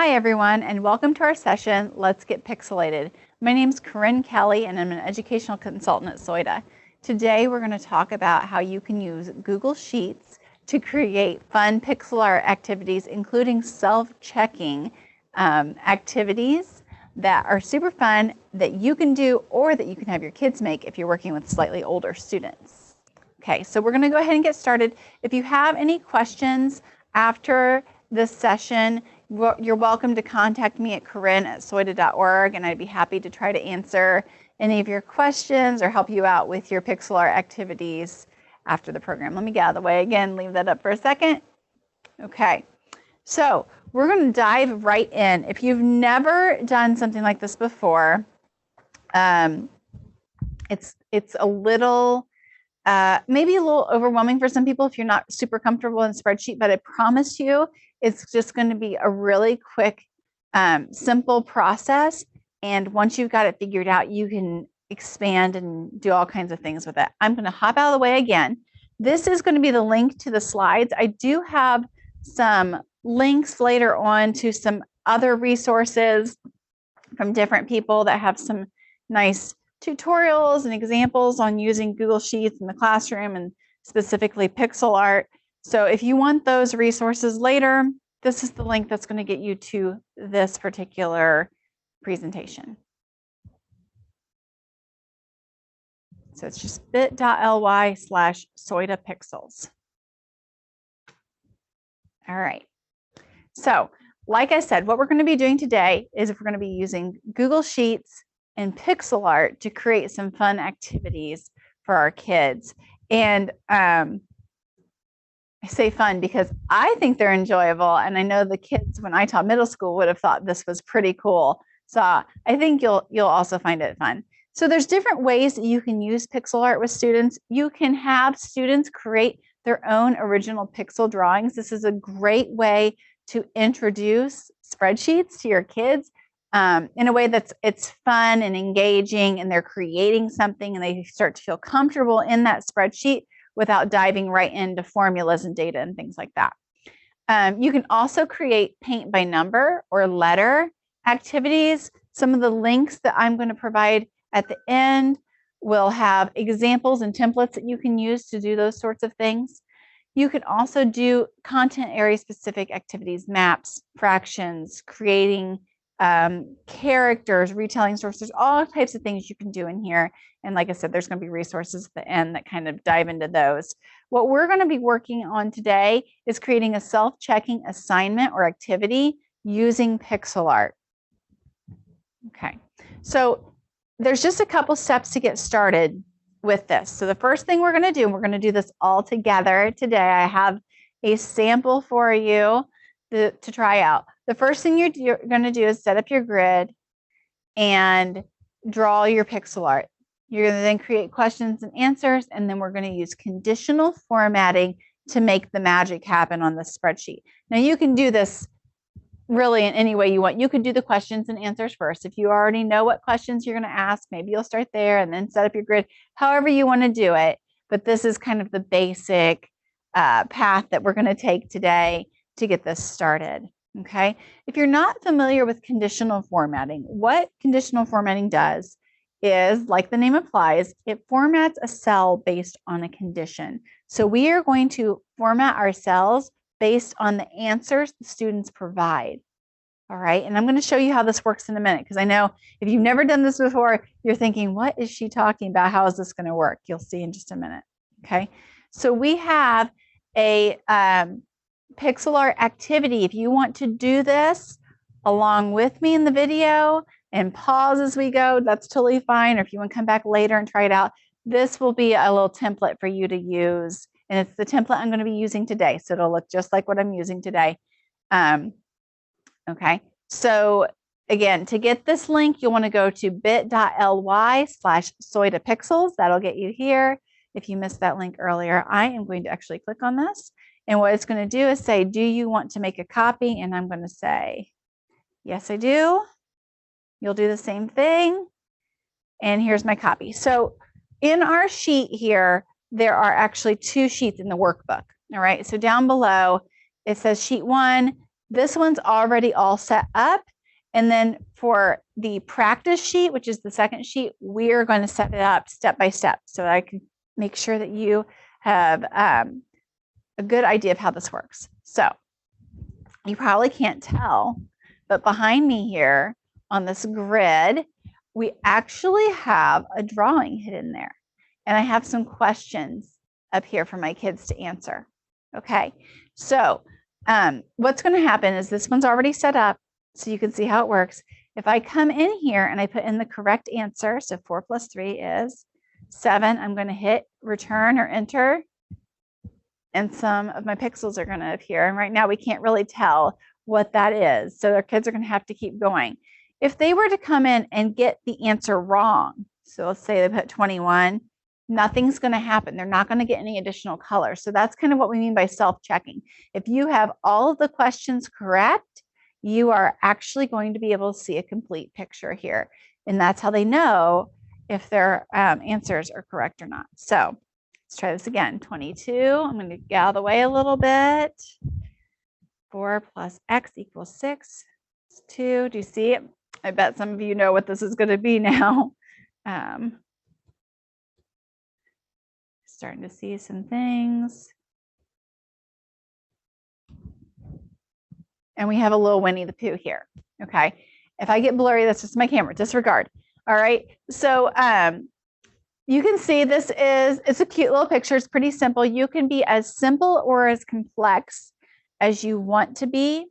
Hi everyone, and welcome to our session, Let's Get Pixelated. My name is Corinne Kelly, and I'm an educational consultant at SOIDA. Today we're going to talk about how you can use Google Sheets to create fun pixel art activities, including self-checking activities that are super fun that you can do or that you can have your kids make if you're working with slightly older students. Okay, so we're going to go ahead and get started. If you have any questions after this session, you're welcome to contact me at corinne@soida.org, and I'd be happy to try to answer any of your questions or help you out with your pixel art activities after the program. Let me get out of the way again, leave that up for a second. Okay, so we're going to dive right in. If you've never done something like this before, it's a little maybe a little overwhelming for some people if you're not super comfortable in spreadsheet, but I promise you it's just going to be a really quick, simple process. And once you've got it figured out, you can expand and do all kinds of things with it. I'm going to hop out of the way again. This is going to be the link to the slides. I do have some links later on to some other resources from different people that have some nice tutorials and examples on using Google Sheets in the classroom and specifically pixel art. So if you want those resources later, this is the link that's going to get you to this particular presentation. So it's just bit.ly/soidapixels. All right. So like I said, what we're going to be doing today is we're going to be using Google Sheets and pixel art to create some fun activities for our kids. And I say fun because I think they're enjoyable, and I know the kids when I taught middle school would have thought this was pretty cool. So I think you'll also find it fun. So there's different ways that you can use pixel art with students. You can have students create their own original pixel drawings. This is a great way to introduce spreadsheets to your kids in a way it's fun and engaging, and they're creating something and they start to feel comfortable in that spreadsheet without diving right into formulas and data and things like that. You can also create paint by number or letter activities. Some of the links that I'm going to provide at the end will have examples and templates that you can use to do those sorts of things. You can also do content area specific activities, maps, fractions, creating characters, retelling sources, all types of things you can do in here. And like I said, there's going to be resources at the end that kind of dive into those. What we're going to be working on today is creating a self-checking assignment or activity using pixel art. Okay, so there's just a couple steps to get started with this. So the first thing we're going to do, and we're going to do this all together today. I have a sample for you to try out. The first thing you're going to do is set up your grid and draw your pixel art. You're going to then create questions and answers, and then we're going to use conditional formatting to make the magic happen on the spreadsheet. Now you can do this really in any way you want. You could do the questions and answers first. If you already know what questions you're going to ask, maybe you'll start there and then set up your grid, however you want to do it. But this is kind of the basic path that we're going to take today to get this started. Okay. If you're not familiar with conditional formatting, what conditional formatting does is, like the name implies, it formats a cell based on a condition. So we are going to format our cells based on the answers the students provide. All right. And I'm going to show you how this works in a minute, because I know if you've never done this before, you're thinking, what is she talking about? How is this going to work? You'll see in just a minute. Okay. So we have a pixel art activity. If you want to do this along with me in the video and pause as we go, that's totally fine. Or if you want to come back later and try it out, this will be a little template for you to use. And it's the template I'm going to be using today. So it'll look just like what I'm using today. Okay. So again, to get this link, you'll want to go to bit.ly/soidapixels. That'll get you here. If you missed that link earlier, I am going to actually click on this. And what it's going to do is say, do you want to make a copy? And I'm going to say, yes, I do. You'll do the same thing. And here's my copy. So in our sheet here, there are actually two sheets in the workbook. All right. So down below, it says sheet 1. This one's already all set up. And then for the practice sheet, which is the second sheet, we're going to set it up step by step so that I can make sure that you have a good idea of how this works. So you probably can't tell, but behind me here on this grid, we actually have a drawing hidden there. And I have some questions up here for my kids to answer. Okay, so what's going to happen is this one's already set up so you can see how it works. If I come in here and I put in the correct answer, so 4 plus 3 is 7, I'm going to hit return or enter, and some of my pixels are going to appear. And right now we can't really tell what that is. So their kids are going to have to keep going. If they were to come in and get the answer wrong, so let's say they put 21, nothing's going to happen. They're not going to get any additional color. So that's kind of what we mean by self-checking. If you have all of the questions correct, you are actually going to be able to see a complete picture here. And that's how they know if their answers are correct or not. So let's try this again. 22, I'm going to get out of the way a little bit. 4 plus x equals 6. It's 2. Do you see it? I bet some of you know what this is going to be now. Starting to see some things. And we have a little Winnie the Pooh here. Okay. If I get blurry, that's just my camera. Disregard. All right. So you can see it's a cute little picture. It's pretty simple. You can be as simple or as complex as you want to be.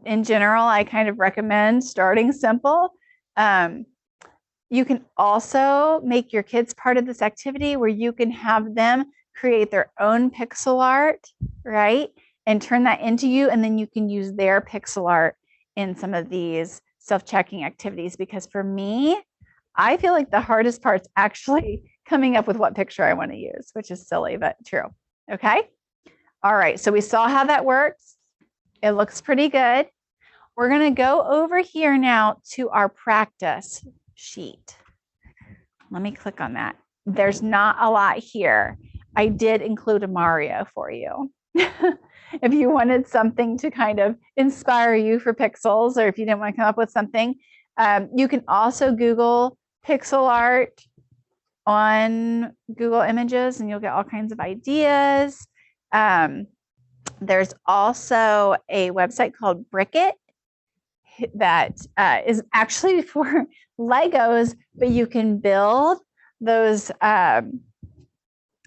In general, I kind of recommend starting simple. You can also make your kids part of this activity where you can have them create their own pixel art, right? And turn that into you, and then you can use their pixel art in some of these self-checking activities. Because for me, I feel like the hardest part's actually coming up with what picture I want to use, which is silly, but true. Okay. All right. So we saw how that works. It looks pretty good. We're going to go over here now to our practice sheet. Let me click on that. There's not a lot here. I did include a Mario for you. If you wanted something to kind of inspire you for pixels, or if you didn't want to come up with something, you can also Google pixel art on Google Images and you'll get all kinds of ideas. There's also a website called Brickit that is actually for Legos, but you can build those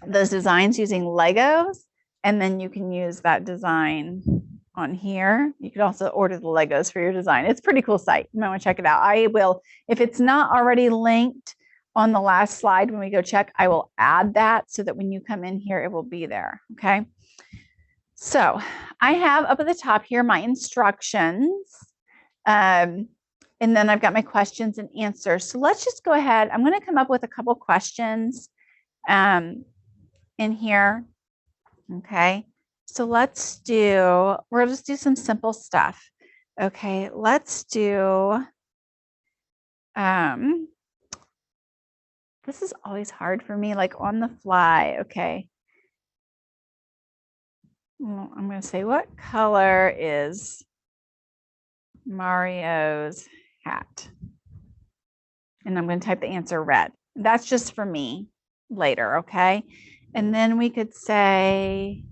designs using Legos, and then you can use that design on here. You could also order the Legos for your design. It's a pretty cool site. You might want to check it out. I will, if it's not already linked on the last slide when we go check, I will add that so that when you come in here, it will be there. Okay. So I have up at the top here my instructions. And then I've got my questions and answers. So let's just go ahead. I'm going to come up with a couple questions in here. Okay. So we'll just do some simple stuff. Okay. Let's do, this is always hard for me, like on the fly. Okay. Well, I'm going to say, what color is Mario's hat? And I'm going to type the answer red. That's just for me later, okay? And then we could say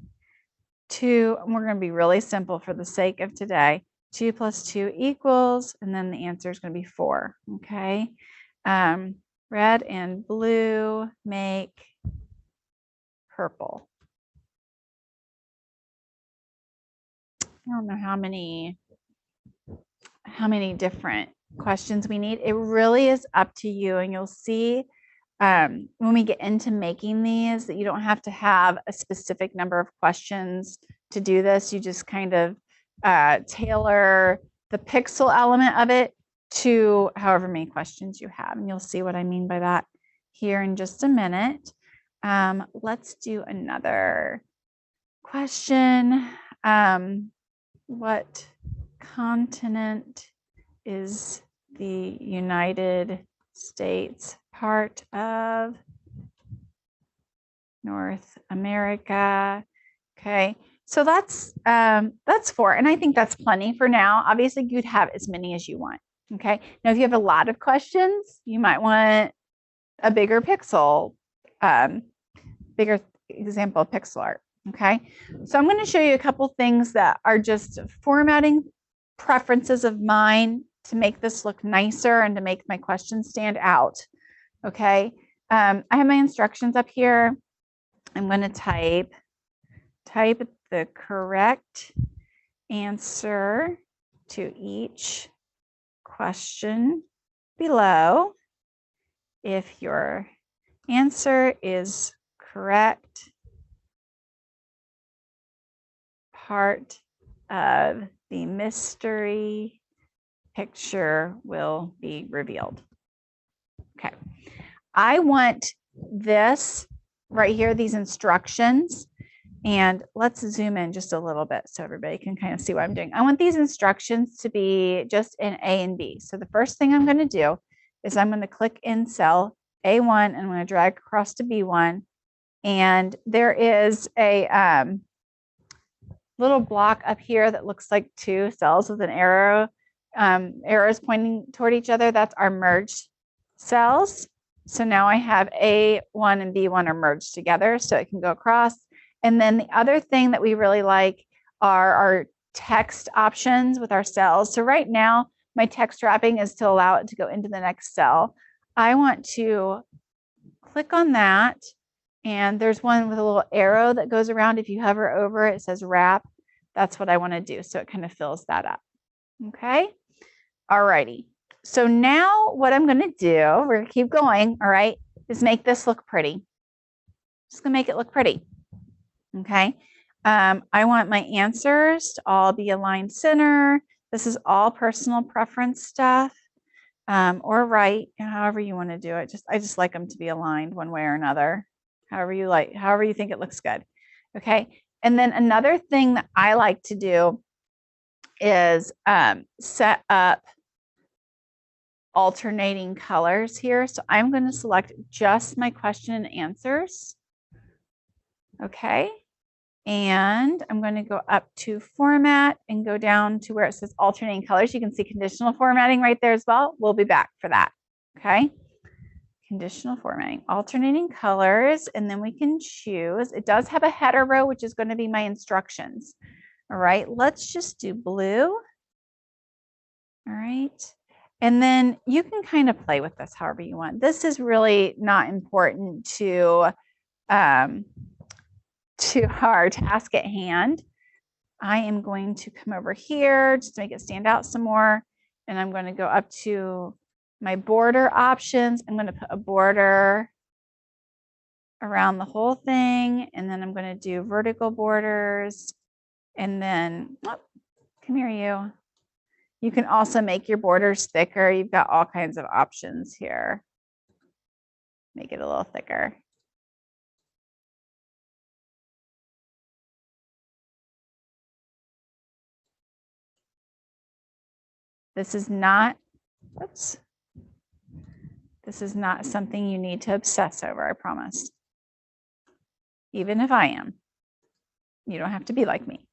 2, and we're going to be really simple for the sake of today. 2 plus 2 equals, and then the answer is going to be 4, okay? Red and blue make purple. I don't know how many different questions we need. It really is up to you, and you'll see when we get into making these that you don't have to have a specific number of questions to do this. You just kind of tailor the pixel element of it to however many questions you have, and you'll see what I mean by that here in just a minute. Let's do another question. What continent is the United States part of? North America. Okay. So that's 4, and I think that's plenty for now. Obviously, you'd have as many as you want. Okay. Now, if you have a lot of questions, you might want a bigger pixel, bigger example of pixel art. Okay. So I'm going to show you a couple things that are just formatting preferences of mine to make this look nicer and to make my questions stand out. Okay. I have my instructions up here. I'm going to type the correct answer to each question below. If your answer is correct, part of the mystery picture will be revealed. Okay. I want this right here, these instructions, and let's zoom in just a little bit so everybody can kind of see what I'm doing. I want these instructions to be just in A and B. So the first thing I'm going to do is I'm going to click in cell A1 and I'm going to drag across to B1. And there is a little block up here that looks like 2 cells with an arrow, arrows pointing toward each other. That's our merged cells. So now I have A1 and B1 are merged together so it can go across. And then the other thing that we really like are our text options with our cells. So right now, my text wrapping is to allow it to go into the next cell. I want to click on that. And there's one with a little arrow that goes around. If you hover over it, it says wrap. That's what I want to do. So it kind of fills that up. Okay. All righty. So now what I'm going to do, we're going to keep going. All right. Is make this look pretty. Just going to make it look pretty. Okay. I want my answers to all be aligned center. This is all personal preference stuff, or right, however you want to do it. I just like them to be aligned one way or another. However you think it looks good. Okay. And then another thing that I like to do is set up alternating colors here. So I'm going to select just my question and answers. Okay. And I'm going to go up to format and go down to where it says alternating colors. You can see conditional formatting right there as well. We'll be back for that. Okay. Conditional formatting, alternating colors, and then we can choose. It does have a header row, which is going to be my instructions. All right, let's just do blue. All right. And then you can kind of play with this however you want. This is really not important to our task at hand. I am going to come over here just to make it stand out some more. And I'm going to go up to my border options. I'm going to put a border around the whole thing. And then I'm going to do vertical borders. And then, oh, come here, you. You can also make your borders thicker. You've got all kinds of options here. Make it a little thicker. This is not, oops. This is not something you need to obsess over, I promise. Even if I am. You don't have to be like me.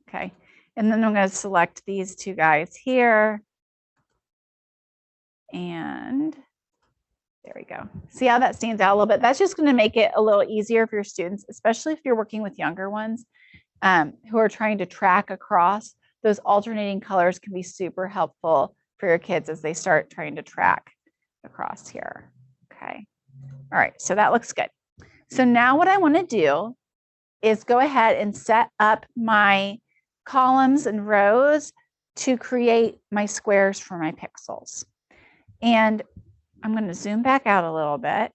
Okay. And then I'm going to select these 2 guys here. And there we go. See how that stands out a little bit? That's just going to make it a little easier for your students, especially if you're working with younger ones who are trying to track across. Those alternating colors can be super helpful for your kids as they start trying to track across here. Okay. All right. So that looks good. So now what I want to do is go ahead and set up my columns and rows to create my squares for my pixels. And I'm going to zoom back out a little bit.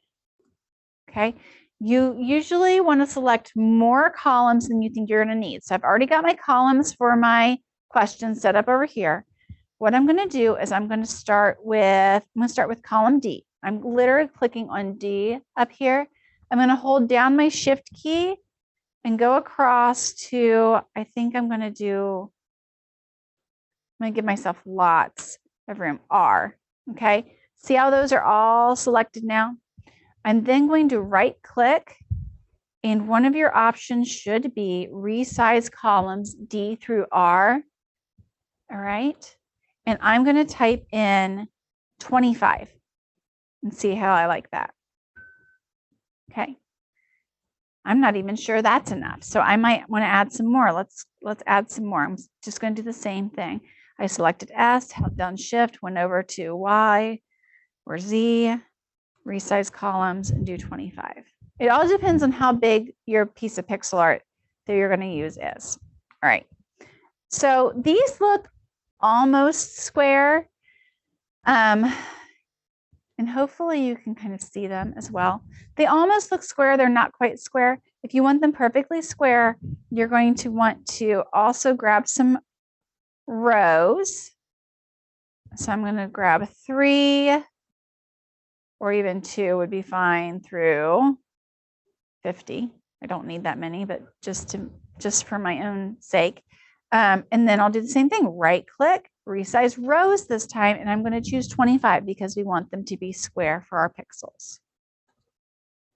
Okay. You usually want to select more columns than you think you're going to need. So I've already got my columns for my questions set up over here. What I'm going to do is I'm going to start with column D. I'm literally clicking on D up here. I'm going to hold down my shift key and go across to, I think I'm going to give myself lots of room, R. Okay. See how those are all selected now? I'm then going to right click And one of your options should be resize columns D through R. All right. And I'm going to type in 25 and see how I like that. Okay. I'm not even sure that's enough. So I might want to add some more. Let's add some more. I'm just going to do the same thing. I selected S, held down Shift, went over to Y or Z, resize columns, and do 25. It all depends on how big your piece of pixel art that you're going to use is. All right. So these look almost square. And hopefully you can kind of see them as well. They almost look square. They're not quite square. If you want them perfectly square, you're going to want to also grab some rows. So I'm going to grab 3 or even 2 would be fine through 50. I don't need that many, but just for my own sake. And then I'll do the same thing. Right click, resize rows this time, and I'm going to choose 25 because we want them to be square for our pixels.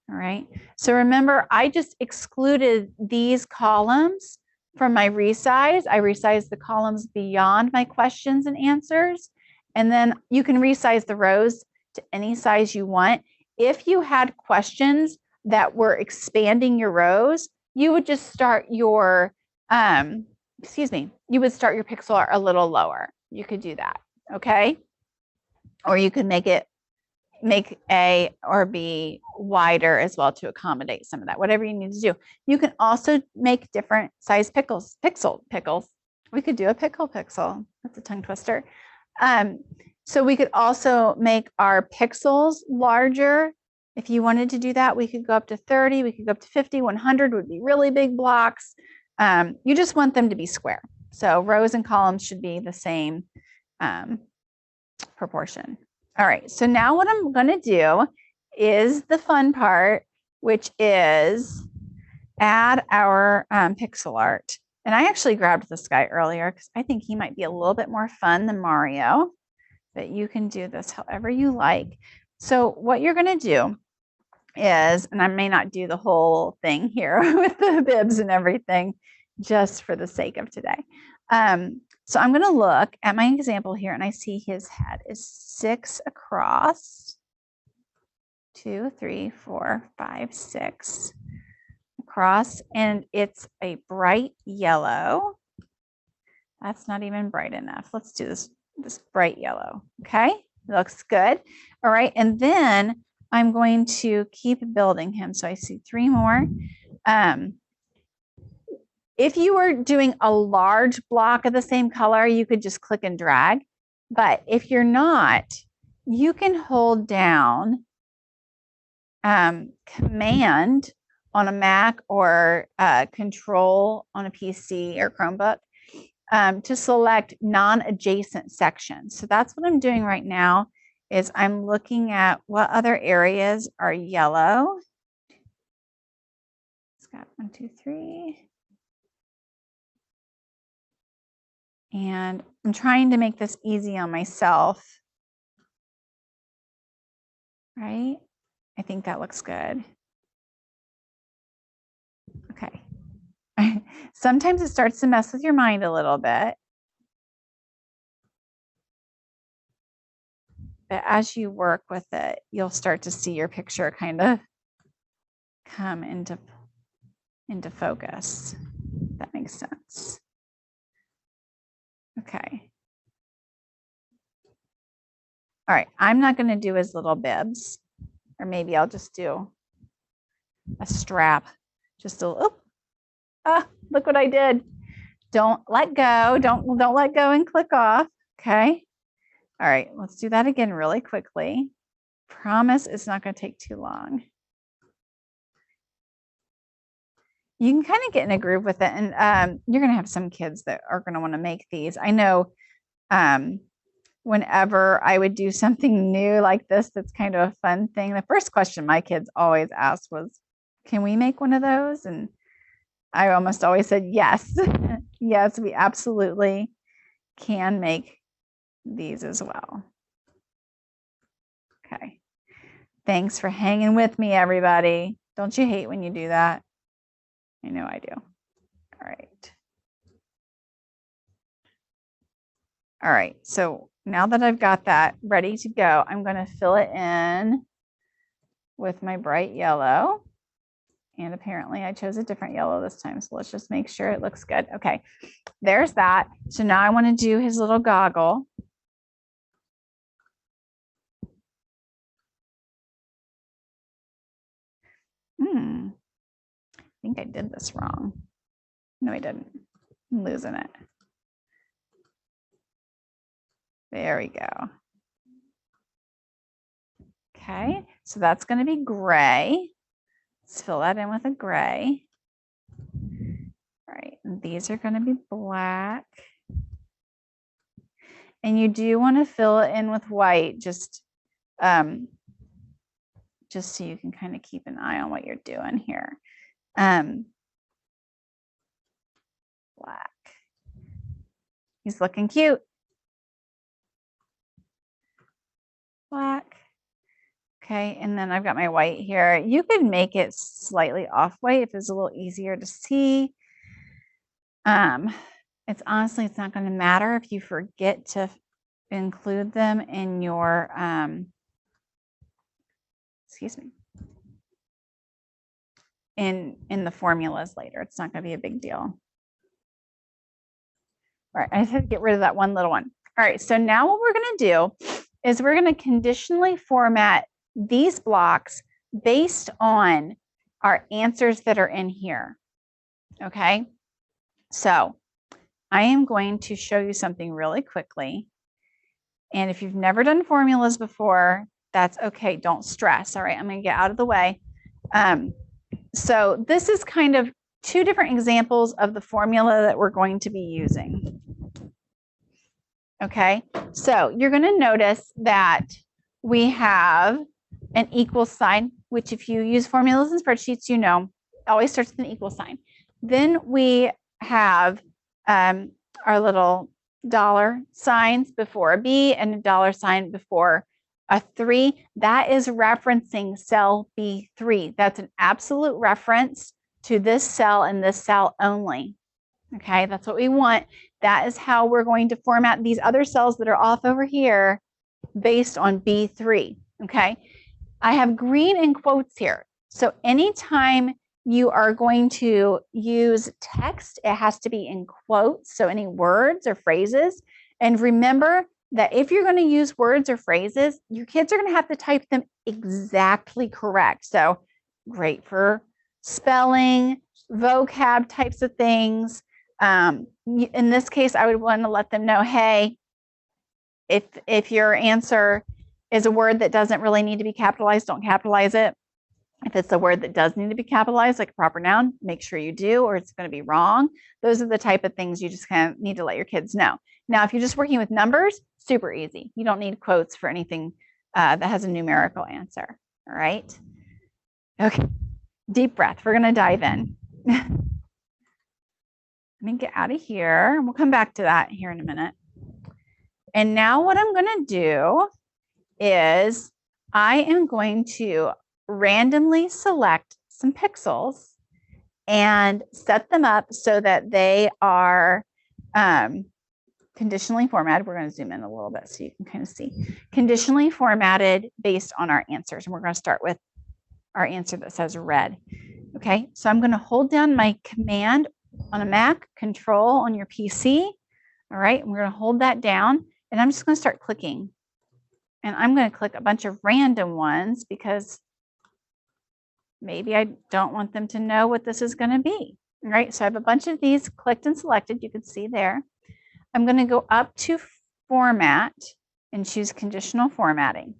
All right. So remember, I just excluded these columns from my resize. I resized the columns beyond my questions and answers. And then you can resize the rows to any size you want. If you had questions that were expanding your rows, you would just start your, you would start your pixel art a little lower. You could do that, okay? Or you could make A or B wider as well to accommodate some of that, whatever you need to do. You can also make different size pickles. We could do a pickle pixel. That's a tongue twister. So we could also make our pixels larger. If you wanted to do that, we could go up to 30, we could go up to 50, 100 would be really big blocks. You just want them to be square. So rows and columns should be the same proportion. All right, so now what I'm going to do is the fun part, which is add our pixel art. And I actually grabbed this guy earlier because I think he might be a little bit more fun than Mario, but you can do this however you like. So what you're going to do is, and I may not do the whole thing here with the bibs and everything, just for the sake of today. So I'm going to look at my example here, and I see his head is 6 across, 2, 3, 4, 5, 6 across, and it's a bright yellow. That's not even bright enough. Let's do this bright yellow. Okay, looks good. All right, and then I'm going to keep building him. So I see 3 more. If you were doing a large block of the same color, you could just click and drag. But if you're not, you can hold down Command on a Mac or Control on a PC or Chromebook to select non-adjacent sections. So that's what I'm doing right now is I'm looking at what other areas are yellow. It's got 1, 2, 3. And I'm trying to make this easy on myself. Right? I think that looks good. Okay. Sometimes it starts to mess with your mind a little bit. But as you work with it, you'll start to see your picture kind of come into focus. If that makes sense. Okay. All right, I'm not going to do his little bibs, or maybe I'll just do a strap. Just a little, look what I did. Don't let go. Don't let go and click off. Okay. All right, let's do that again really quickly. Promise it's not going to take too long. You can kind of get in a groove with it, and you're going to have some kids that are going to want to make these. I know whenever I would do something new like this, that's kind of a fun thing, the first question my kids always asked was, can we make one of those? And I almost always said yes. Yes, we absolutely can make these as well. Okay. Thanks for hanging with me, everybody. Don't you hate when you do that? I know I do. All right. All right, so now that I've got that ready to go, I'm going to fill it in with my bright yellow. And apparently I chose a different yellow this time. So let's just make sure it looks good. Okay, there's that. So now I want to do his little goggle. I think I did this wrong. No, I didn't. I'm losing it. There we go. Okay, so that's going to be gray. Let's fill that in with a gray. All right, and these are going to be black. And you do want to fill it in with white, just so you can kind of keep an eye on what you're doing here. Black. He's looking cute. Black. Okay, and then I've got my white here. You could make it slightly off white if it's a little easier to see. It's honestly, it's not going to matter if you forget to include them in your, excuse me, in the formulas later. It's not going to be a big deal. All right, I just had to get rid of that one little one. All right, so now what we're going to do is we're going to conditionally format these blocks based on our answers that are in here. Okay, so I am going to show you something really quickly. And if you've never done formulas before, that's okay. Don't stress. All right, I'm going to get out of the way. So this is kind of two different examples of the formula that we're going to be using. Okay, so you're going to notice that we have an equal sign, which if you use formulas and spreadsheets, you know, always starts with an equal sign. Then we have our little dollar signs before a B and a dollar sign before a 3. That is referencing cell B3. That's an absolute reference to this cell and this cell only. Okay, that's what we want. That is how we're going to format these other cells that are off over here based on B3. Okay, I have green in quotes here. So anytime you are going to use text, it has to be in quotes. So any words or phrases. And remember that if you're going to use words or phrases, your kids are going to have to type them exactly correct. So great for spelling, vocab types of things. In this case, I would want to let them know, hey, if your answer is a word that doesn't really need to be capitalized, don't capitalize it. If it's a word that does need to be capitalized, like a proper noun, make sure you do, or it's going to be wrong. Those are the type of things you just kind of need to let your kids know. Now, if you're just working with numbers, super easy. You don't need quotes for anything that has a numerical answer. All right. Okay. Deep breath. We're going to dive in. Let me get out of here. We'll come back to that here in a minute. And now what I'm going to do is I am going to randomly select some pixels and set them up so that they are conditionally formatted. We're going to zoom in a little bit so you can kind of see. Conditionally formatted based on our answers. And we're going to start with our answer that says red. Okay, so I'm going to hold down my command on a Mac, control on your PC. All right, we're going to hold that down and I'm just going to start clicking. And I'm going to click a bunch of random ones because maybe I don't want them to know what this is going to be. All right, so I have a bunch of these clicked and selected. You can see there. I'm going to go up to format and choose conditional formatting.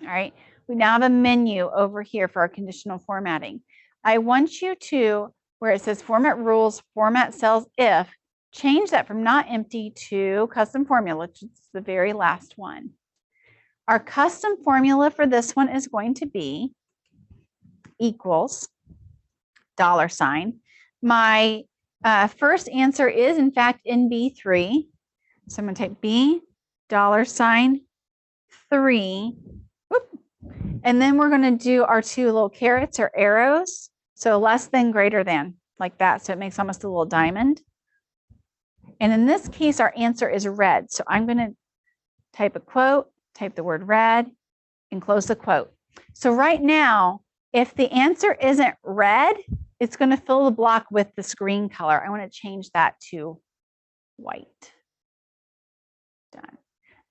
All right, we now have a menu over here for our conditional formatting. I want you to, where it says format rules, format cells if, change that from not empty to custom formula, which is the very last one. Our custom formula for this one is going to be equals $sign. My first answer is in fact in B3. So I'm going to type B $3. Whoop. And then we're going to do our two little carets or arrows. So less than, greater than. like that. So it makes almost a little diamond. And in this case, our answer is red. So I'm going to type a quote, type the word red, and close the quote. So right now, if the answer isn't red, it's going to fill the block with this green color. I want to change that to white. Done.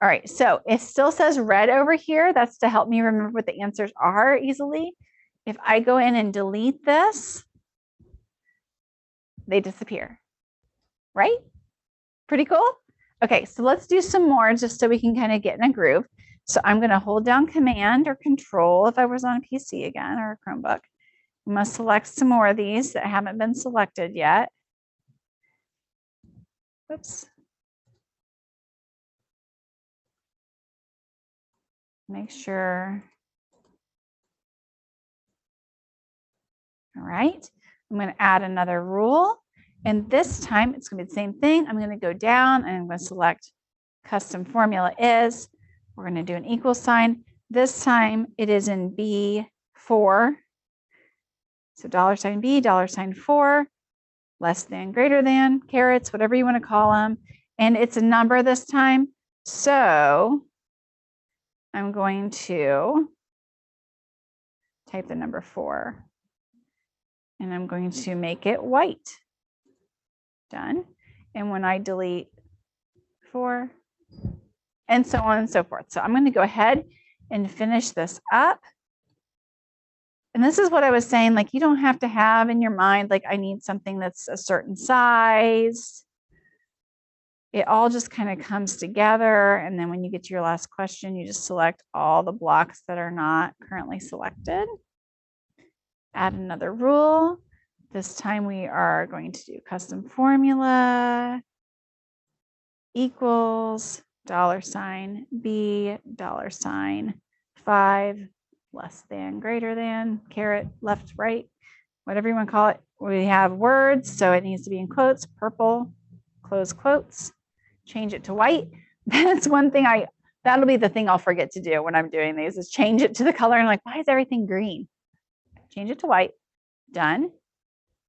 All right, so it still says red over here. That's to help me remember what the answers are easily. If I go in and delete this, they disappear, right? Pretty cool? Okay, so let's do some more just so we can kind of get in a groove. So I'm going to hold down Command or Control if I was on a PC again or a Chromebook. I'm going to select some more of these that haven't been selected yet. Oops. Make sure. All right. I'm going to add another rule. And this time it's going to be the same thing. I'm going to go down and I'm going to select custom formula is. We're going to do an equal sign. This time it is in B4. So $B, $4, less than, greater than, carets, whatever you want to call them. And it's a number this time. So I'm going to type the number 4. And I'm going to make it white. Done. And when I delete 4, and so on and so forth. So I'm going to go ahead and finish this up. And this is what I was saying, like, you don't have to have in your mind, like, I need something that's a certain size. It all just kind of comes together. And then when you get to your last question, you just select all the blocks that are not currently selected. Add another rule. This time we are going to do custom formula equals $B, $5, less than, greater than, caret, left, right, whatever you want to call it. We have words, so it needs to be in quotes, purple, close quotes, change it to white. That's one thing that'll be the thing I'll forget to do when I'm doing these is change it to the color. And I'm like, why is everything green? Change it to white. Done.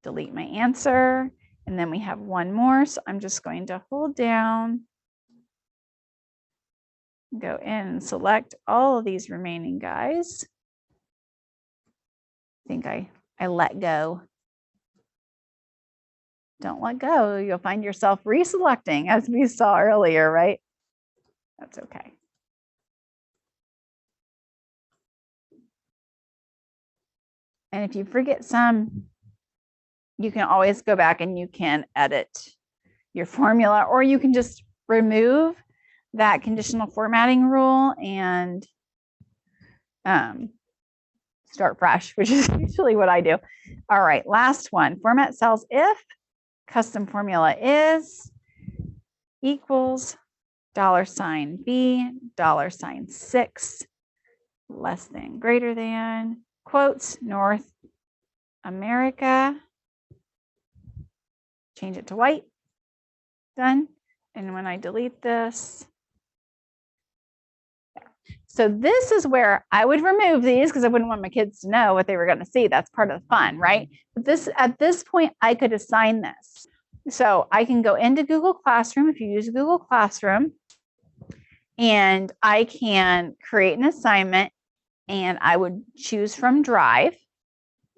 Delete my answer. And then we have one more. So I'm just going to hold down, go in and select all of these remaining guys. I think I let go. Don't let go. You'll find yourself reselecting as we saw earlier, right? That's okay. And if you forget some, you can always go back and you can edit your formula, or you can just remove that conditional formatting rule and start fresh, which is usually what I do. All right, last one. Format cells if custom formula is equals $B, $6, less than, greater than, quotes, North America. Change it to white. Done. And when I delete this, so this is where I would remove these because I wouldn't want my kids to know what they were going to see. That's part of the fun, right? But at this point, I could assign this. So I can go into Google Classroom if you use Google Classroom, and I can create an assignment, and I would choose from Drive,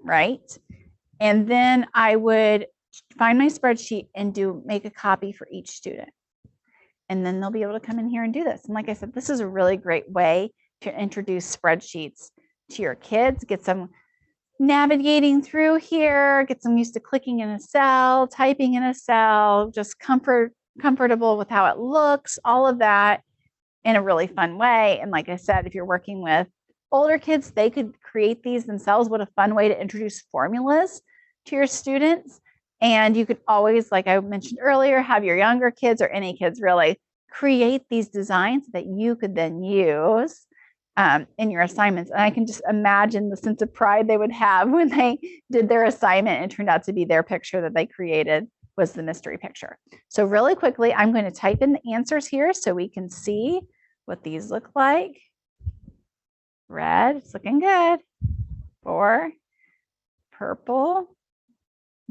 right? And then I would find my spreadsheet and make a copy for each student. And then they'll be able to come in here and do this. And like I said, this is a really great way to introduce spreadsheets to your kids, get them navigating through here, get them used to clicking in a cell, typing in a cell, just comfortable with how it looks, all of that in a really fun way. And like I said, if you're working with older kids, they could create these themselves. What a fun way to introduce formulas to your students. And you could always, like I mentioned earlier, have your younger kids or any kids really create these designs that you could then use in your assignments. And I can just imagine the sense of pride they would have when they did their assignment and it turned out to be their picture that they created was the mystery picture. So really quickly, I'm going to type in the answers here so we can see what these look like. Red, it's looking good. 4, purple,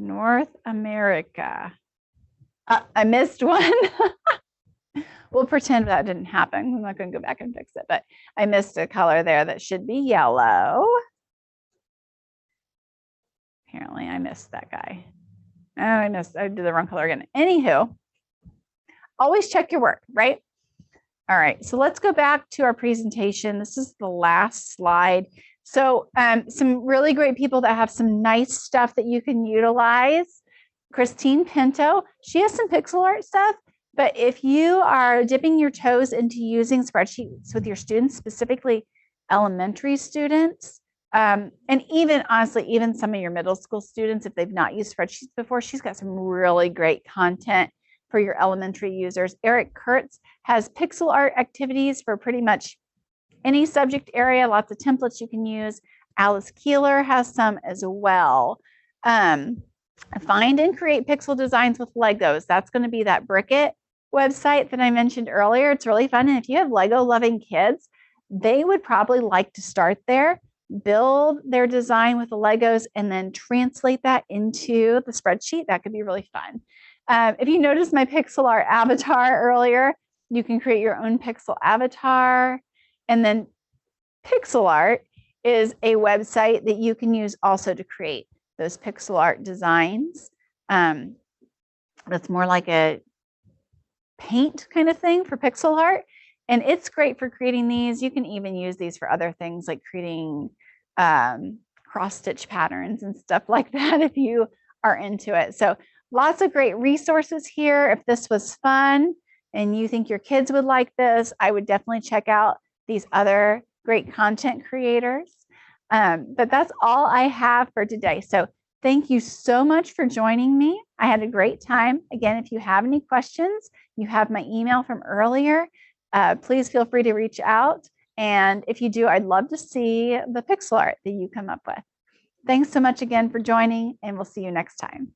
North America. I missed one. We'll pretend that didn't happen. I'm not going to go back and fix it, but I missed a color there that should be yellow. Apparently I missed that guy. Oh, I did the wrong color again. Anywho, always check your work, right? All right, so let's go back to our presentation. This is the last slide. So some really great people that have some nice stuff that you can utilize. Christine Pinto, she has some pixel art stuff, but if you are dipping your toes into using spreadsheets with your students, specifically elementary students, and even honestly, even some of your middle school students, if they've not used spreadsheets before, she's got some really great content for your elementary users. Eric Kurtz has pixel art activities for pretty much any subject area, lots of templates you can use. Alice Keeler has some as well. Find and create pixel designs with Legos. That's going to be that Brickit website that I mentioned earlier. It's really fun. And if you have Lego loving kids, they would probably like to start there, build their design with the Legos, and then translate that into the spreadsheet. That could be really fun. If you noticed my pixel art avatar earlier, you can create your own pixel avatar. And then Pixel Art is a website that you can use also to create those pixel art designs. It's more like a paint kind of thing for pixel art. And it's great for creating these. You can even use these for other things like creating cross-stitch patterns and stuff like that if you are into it. So lots of great resources here. If this was fun and you think your kids would like this, I would definitely check out these other great content creators. But that's all I have for today. So thank you so much for joining me. I had a great time. Again, if you have any questions, you have my email from earlier. Please feel free to reach out. And if you do, I'd love to see the pixel art that you come up with. Thanks so much again for joining, and we'll see you next time.